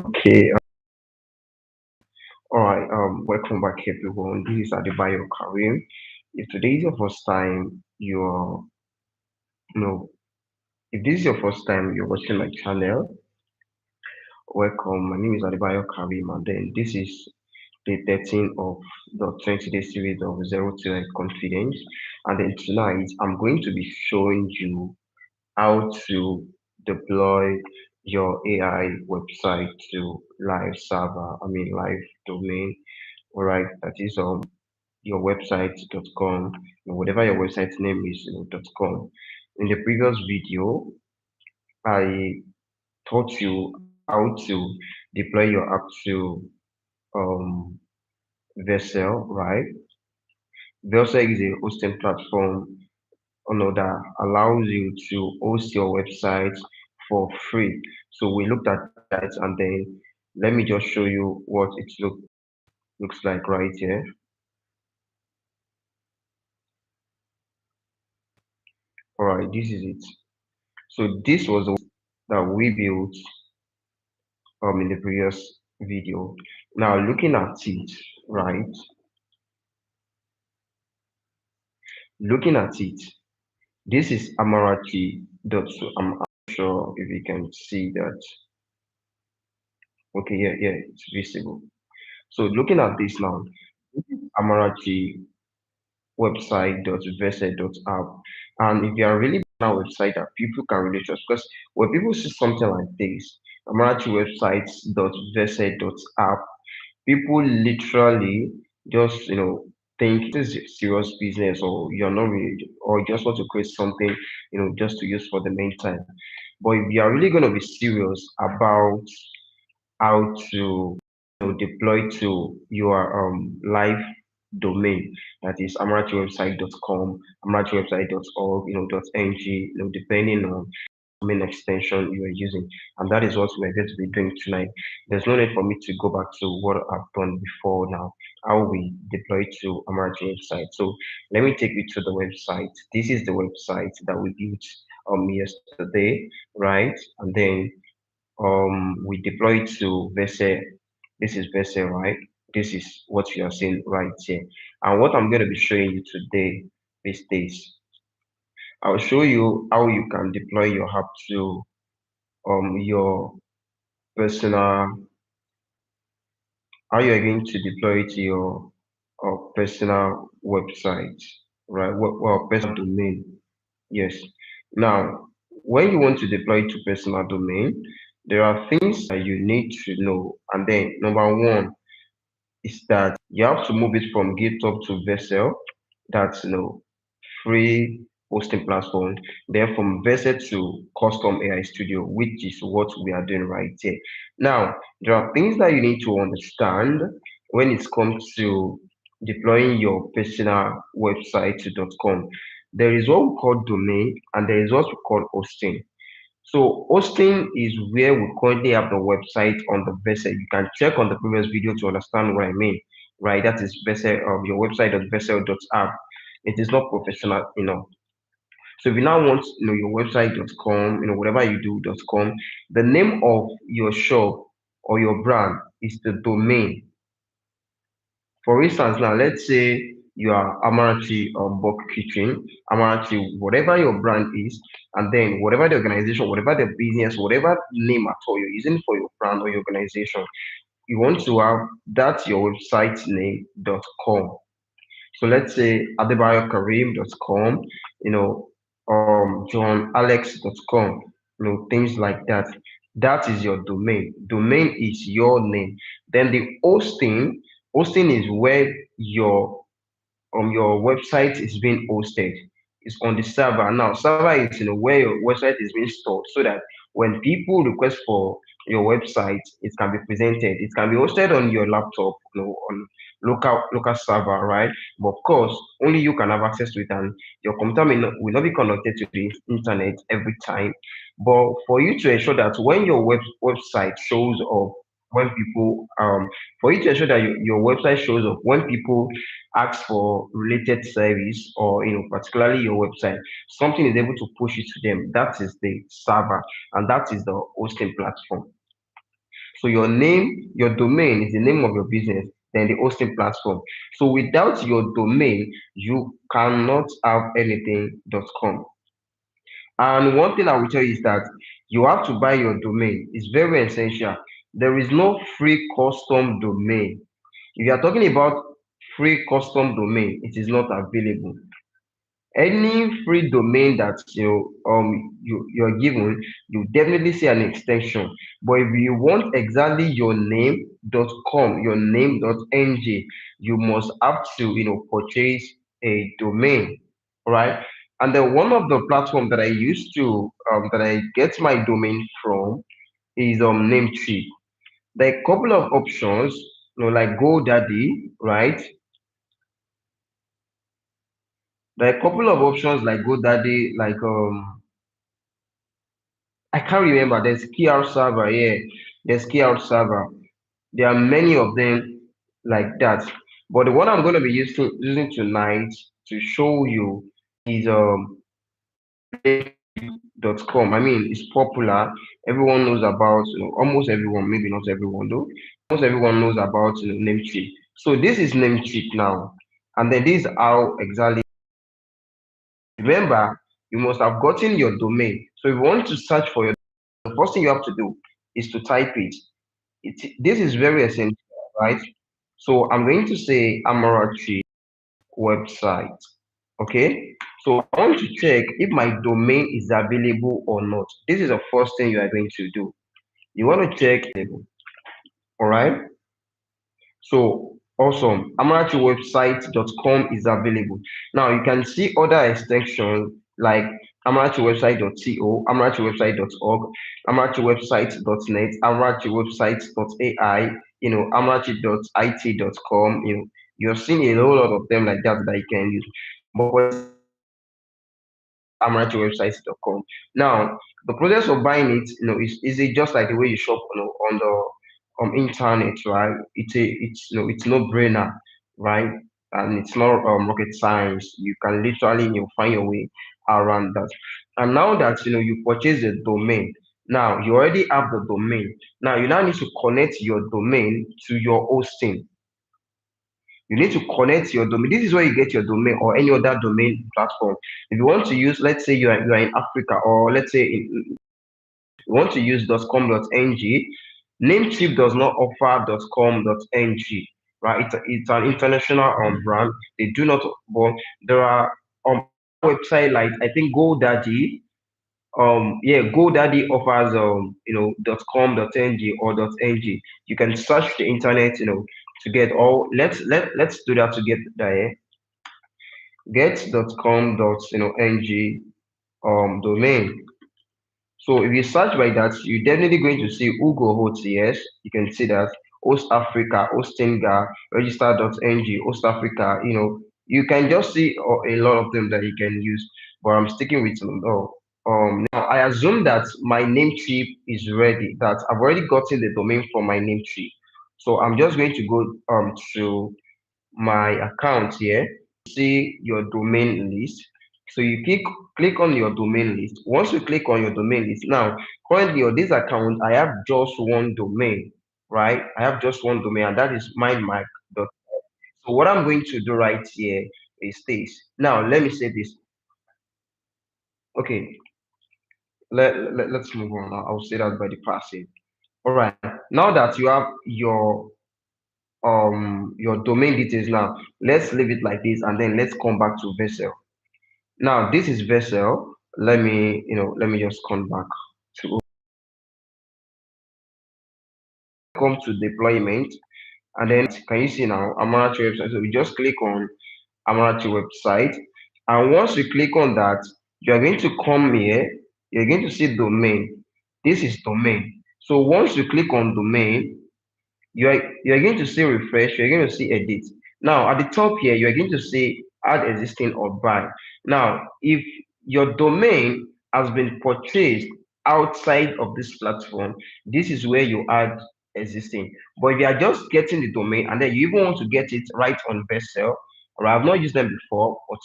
Okay, all right. Welcome back, everyone. This is Adebayo Kareem. If today is your first time, you know, if this is your first time you're watching my channel, welcome. My name is Adebayo Kareem, and then this is the 13th of the 20-day series of Zero to Life Confidence. And then tonight, I'm going to be showing you how to deploy your AI website to live server. Live domain. All right, that is your website.com, whatever your website name is, .com. In the previous video, I taught you how to deploy your app to um, Vercel, right? Vercel is a hosting platform, that allows you to host your website for free. So we looked at that, and then let me just show you what it looks like right here. All right, this is it. So this was the that we built in the previous video. Now looking at it, right? Looking at it, this is Amarachi dot. I'm not sure if you can see that. Okay, yeah, it's visible. So looking at this now, this is Amarachi website.vercel.app. And if you are really on a website that people can relate to, because when people see something like this, Amarachi websites.vercel.app, people literally just think this is serious business, or you're not really, or you just want to create something just to use for the meantime. But if you are really going to be serious about how to deploy to your live domain, that is amarachiwebsite.com, amarachiwebsite.org, .ng, depending on main extension you are using. And that is what we're going to be doing tonight. There's no need for me to go back to what I've done before now, how we deploy to Amarachi website. So let me take you to the website. This is the website that we built yesterday, right? And then we deploy it to Vercel. This is Vercel, right? This is what you are seeing right here. And what I'm going to be showing you today is this. I'll show you how you can deploy your app to your personal, how you are going to deploy it to your personal website, right? Well, personal domain. Yes. Now, when you want to deploy it to personal domain, there are things that you need to know. And then number one is that you have to move it from GitHub to Vercel. That's free hosting platform. Then from Vercel to Custom AI Studio, which is what we are doing right here. Now, there are things that you need to understand when it comes to deploying your personal website to .com. There is what we call domain, and there is what we call hosting. So hosting is where we currently have the website on the Vercel. You can check on the previous video to understand what I mean, right? That is Vercel, your website.vercel.app. It is not professional enough. So if you now want, your website.com, whatever you do.com, the name of your shop or your brand is the domain. For instance, now let's say you are Amarachi Bulk Kitchen, Amarachi, whatever your brand is, and then whatever the organization, whatever the business, whatever name at all you're using for your brand or your organization, you want to have that's your website name.com. So let's say adebayokareem.com, johnalex.com, things like that. That is your domain. Domain is your name. Then the hosting is where your website is being hosted. It's on the server. Now, server is where your website is being stored so that when people request for your website, it can be presented. It can be hosted on your laptop, on local server, right? But of course, only you can have access to it, and your computer will not be connected to the internet every time. But for you to ensure that when your website shows up, when people for you to ensure that your website shows up when people ask for related service, or particularly your website, something is able to push it to them. That is the server, and that is the hosting platform. So your name, your domain is the name of your business, then the hosting platform. So without your domain, you cannot have anything.com. And one thing I will tell you is that you have to buy your domain. It's very essential. There is no free custom domain. If you are talking about free custom domain, it is not available. Any free domain that you're given, you definitely see an extension. But if you want exactly your name.com, your name.ng, you must have to purchase a domain, right? And then one of the platform that I used to that I get my domain from is Namecheap. There are a couple of options, like GoDaddy, right? There are a couple of options like GoDaddy, like I can't remember. There's Qserver, yeah. There's Qserver. There are many of them like that. But the one I'm going to be using tonight to show you is Namecheap.com. I mean, it's popular. Everyone knows about, almost everyone, maybe not everyone though. Almost everyone knows about Namecheap. So this is Namecheap now. And then this is how exactly. Remember, you must have gotten your domain. So if you want to search for your, the first thing you have to do is to type it. This is very essential, right? So I'm going to say Amarachi website. Okay. So I want to check if my domain is available or not. This is the first thing you are going to do. You want to check, all right? So awesome. AmarachiWebsite.com is available. Now you can see other extensions like AmarachiWebsite.co, AmarachiWebsite.org, AmarachiWebsite.net, AmarachiWebsite.ai, Amarachi.it.com. You're seeing a whole lot of them like that you can use. But for AmarachiWebsites.com. Now, the process of buying it, is easy, just like the way you shop, on the internet, right? It's no brainer, right? And it's not rocket science. You can literally find your way around that. And now that you purchase a domain, now you already have the domain. Now you now need to connect your domain to your hosting. You need to connect your domain. This is where you get your domain or any other domain platform. If you want to use, let's say you are in Africa, or let's say you want to use .com.ng, Namecheap does not offer .com.ng, right? It's an international brand. They do not, but there are website like I think GoDaddy. Yeah, GoDaddy offers .com.ng or .ng. You can search the internet, to get all. Let's do that to get there. Get .com.ng domain. So if you search by that, you're definitely going to see Whogohost. Yes, you can see that Host Africa, Hostinga, register.ng, Host Africa. You can just see a lot of them that you can use. But I'm sticking with now I assume that my Namecheap is ready. That I've already gotten the domain for my Namecheap. So I'm just going to go to my account here, see your domain list. So you click on your domain list. Once you click on your domain list, now currently on this account, I have just one domain, right? I have just one domain, and that is mindmark.com. So what I'm going to do right here is this. Now let me say this. Okay, let's move on. I'll say that by the passive. All right. Now that you have your domain details, now let's leave it like this, and then let's come back to Vercel. Now this is Vercel. Let me just come back to come to deployment, and then can you see now Amarachi website? So we just click on Amarachi website, and once you click on that, you are going to come here. You're going to see domain. This is domain. So once you click on domain, you are going to see refresh. You're going to see edit. Now at the top here, you are going to see add existing or buy. Now if your domain has been purchased outside of this platform, this is where you add existing. But if you are just getting the domain and then you even want to get it right on Vercel, or I've not used them before, but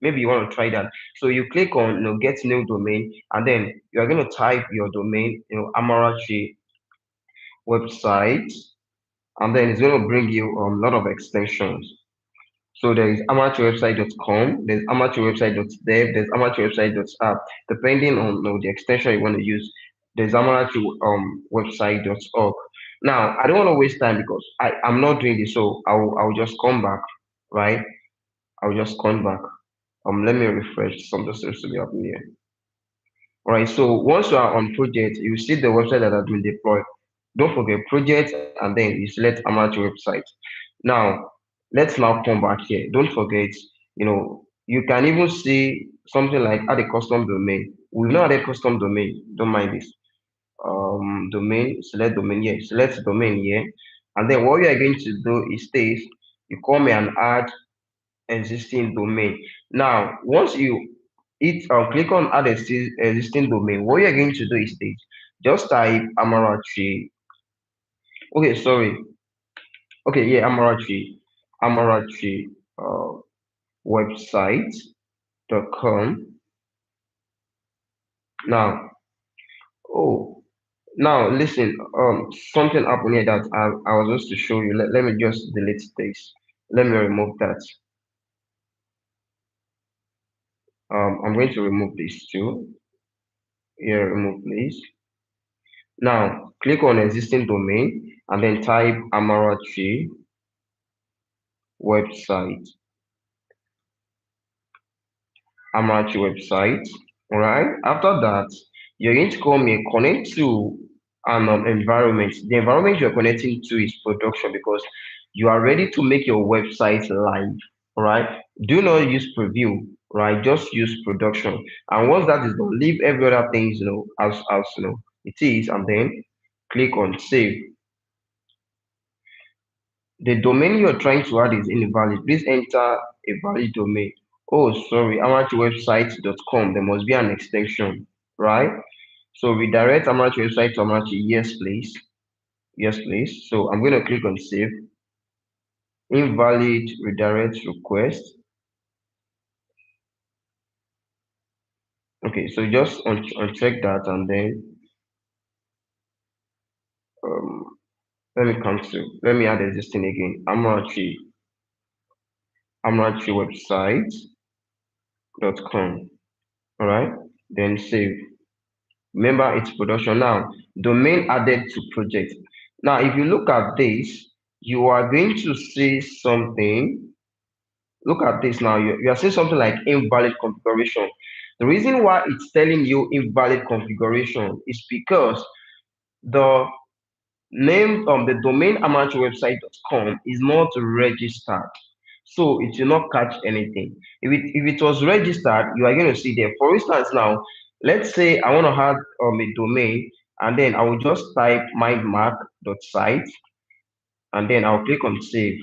maybe you want to try that. So you click on get new domain, and then you are going to type your domain, Amarachi website, and then it's going to bring you a lot of extensions. So there is amateurwebsite.com, there's amateurwebsite.dev, there's amateurwebsite.app. Depending on the extension you want to use, there's amateurwebsite.org. Now, I don't want to waste time because I'm not doing this, so I'll just come back, right? I'll just come back. Let me refresh. Something seems to be happening here. All right, so once you are on project, you see the website that has been deployed. Don't forget project, and then you select amateur website. Now, let's now come back here. Don't forget, you can even see something like add a custom domain. We've not added custom domain. Don't mind this. Domain, select domain here, select domain here, and then what you are going to do is this: you come here and add existing domain. Now, once you click on add existing domain, what you're going to do is this: just type Amarachi. Okay, sorry. Okay, yeah, Amarachi website.com. Now, oh, now listen. Something happened here that I was supposed to show you. Let me just delete this. Let me remove that. I'm going to remove this too. Here, remove please. Now, click on existing domain and then type Amarachi website. Amarachi website. All right. After that, you're going to come here, connect to an environment. The environment you're connecting to is production because you are ready to make your website live. All right. Do not use preview. Right. Just use production. And once that is done, leave every other things as it is, and then click on save. The domain you're trying to add is invalid. Please enter a valid domain. Oh, sorry, amateurwebsite.com. There must be an extension, right? So redirect Amateur website to Amateur. Yes, please. Yes, please. So I'm going to click on save. Invalid redirect request. Okay, so just uncheck that and then um, let me cancel. Let me add existing again. Amateur website.com. All right, then save. Remember it's production. Now domain added to project. Now if you look at this, you are going to see something. Look at this now. You are seeing something like invalid configuration. The reason why it's telling you invalid configuration is because the name of the domain amateurwebsite.com is not registered, so it will not catch anything. If it was registered, you are going to see there. For instance, now let's say I want to add a domain, and then I will just type mindmark.site, and then I'll click on save.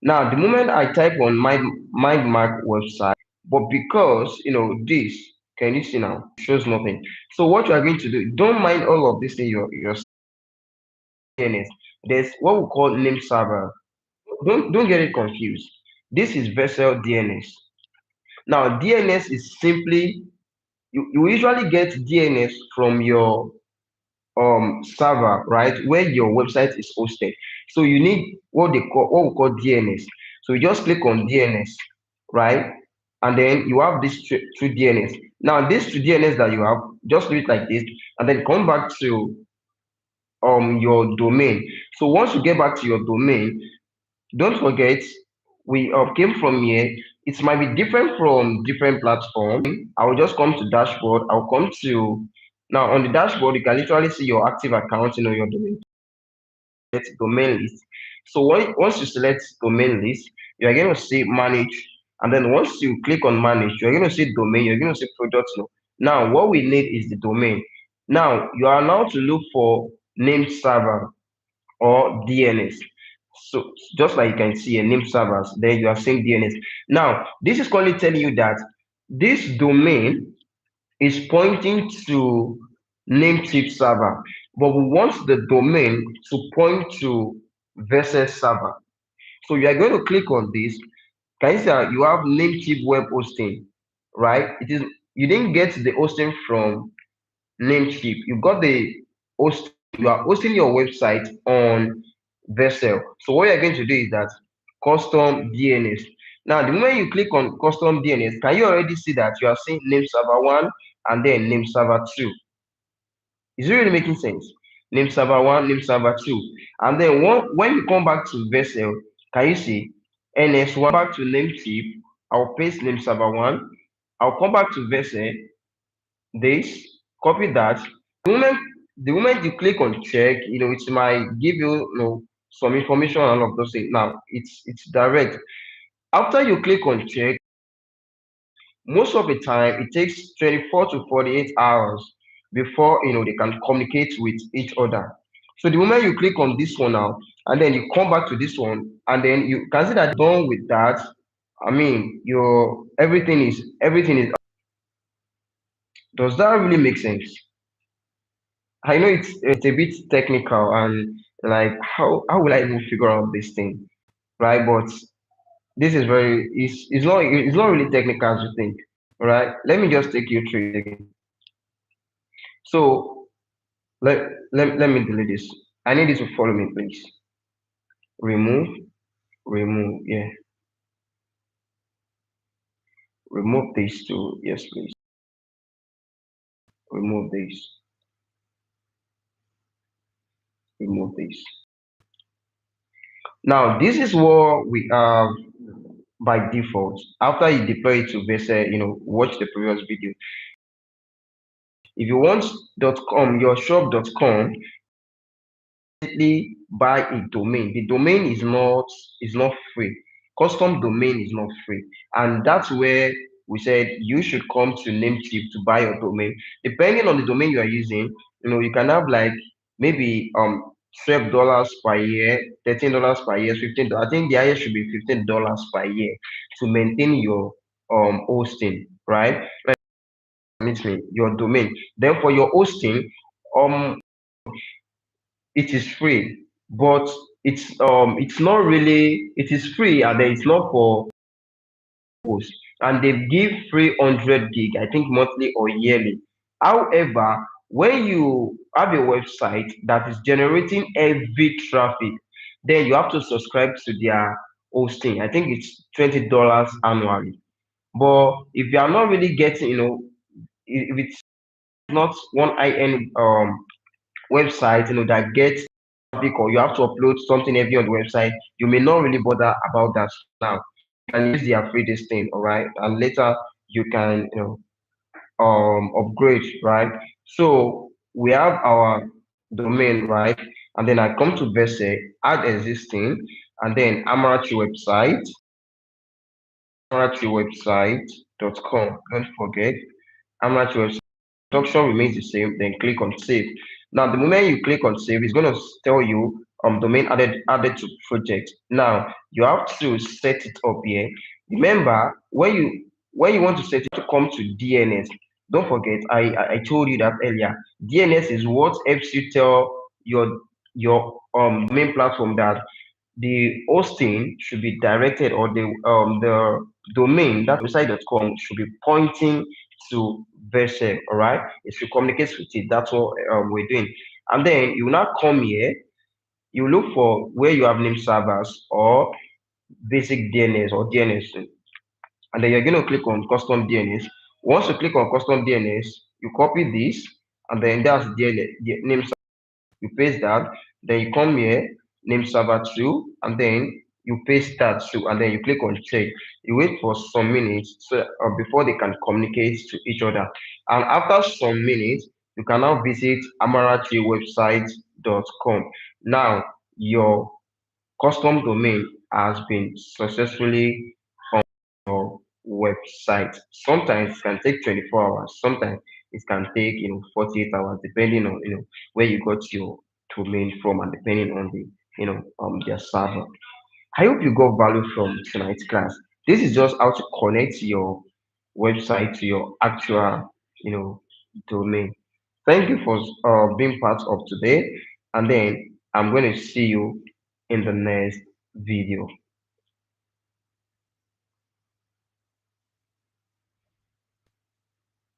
Now the moment I type on mindmark website, but because this, can you see now, shows nothing. So what you are going to do, don't mind all of this in your DNS. There's what we call name server. Don't get it confused. This is Vercel DNS. Now DNS is simply, you usually get DNS from your server, right, where your website is hosted. So you need what we call DNS. So you just click on DNS, right, and then you have this two DNS. Now this two DNS that you have, just do it like this, and then come back to your domain. So once you get back to your domain, don't forget, we came from here. It might be different from different platform. I will just come to dashboard. I'll come to, now on the dashboard, you can literally see your active account, your domain list. So once you select domain list, you are going to see manage. And then once you click on manage, you're going to see domain, you're going to see product. Now, what we need is the domain. Now, you are now to look for name server or DNS. So just like you can see a name servers, then you are seeing DNS. Now, this is currently telling you that this domain is pointing to Namecheap server, but we want the domain to point to Vercel server. So you are going to click on this. Can you see that you have Namecheap web hosting, right? It is, you didn't get the hosting from Namecheap. You got the hosting you are hosting your website on Vercel. So what you're going to do is that custom DNS. Now, the moment you click on custom DNS, can you already see that you are seeing name server 1 and then name server 2? Is it really making sense? Name server 1, name server 2. And then when you come back to Vercel, can you see NS1 back to Namecheap? I'll paste name server 1. I'll come back to Vercel, this, copy that. The moment you click on check, it might give you, some information and all of those things. Now it's direct. After you click on check, most of the time it takes 24 to 48 hours before they can communicate with each other. So the moment you click on this one now, and then you come back to this one, and then you can see that done with that. I mean, your everything is. Does that really make sense? I know it's a bit technical and like how will I even figure out this thing, right? But this is it's not really technical as you think, right? Let me just take you through it again. So let me delete this. I need you to follow me, please. Remove, remove, yeah. Remove these two, yes, please. Remove these, remove these. Now this is what we have by default. After you deploy it to Vercel, watch the previous video. If you want .com, your shop.com, buy a domain. The domain is not free. Custom domain is not free, and that's where we said you should come to Namecheap to buy your domain. Depending on the domain you are using, you can have like maybe $12 per year, $13 per year, $15. I think the highest should be $15 per year to maintain your hosting, right? Means me your domain. Then for your hosting, um it is free, but it's not really, it is free and then it's not for host, and they give free 100 gig, I think monthly or yearly. However, when you have a website that is generating heavy traffic, then you have to subscribe to their hosting. I think it's $20 annually. But if you are not really getting, if it's not one high-end website, that gets traffic, or you have to upload something heavy on the website, you may not really bother about that now. You can use their free this thing, all right, and later you can upgrade, right? So we have our domain, right, and then I come to Vercel, add existing, and then Amarachi website.com. Don't forget Amarachi website. Instruction remains the same, then click on save. Now the moment you click on save, it's going to tell you domain added to project. Now you have to set it up here. Remember, when you want to set it to come to DNS, don't forget, I told you that earlier. DNS is what helps you tell your main platform that the hosting should be directed, or the domain, that website.com, should be pointing to Vercel. All right, it should communicate with it. That's what we're doing. And then you now come here, you look for where you have name servers or basic DNS or DNS, and then you're going to click on custom DNS. Once you click on custom DNS, you copy this, and then that's the name. You paste that, then you come here, name server 2, and then you paste that too, and then you click on check. You wait for some minutes so before they can communicate to each other. And after some minutes, you can now visit amarachiwebsite.com. Now your custom domain has been successfully your website. Sometimes it can take 24 hours, sometimes it can take 48 hours, depending on where you got your domain from, and depending on the their server. I hope you got value from tonight's class. This is just how to connect your website to your actual domain. Thank you for being part of today, and then I'm going to see you in the next video.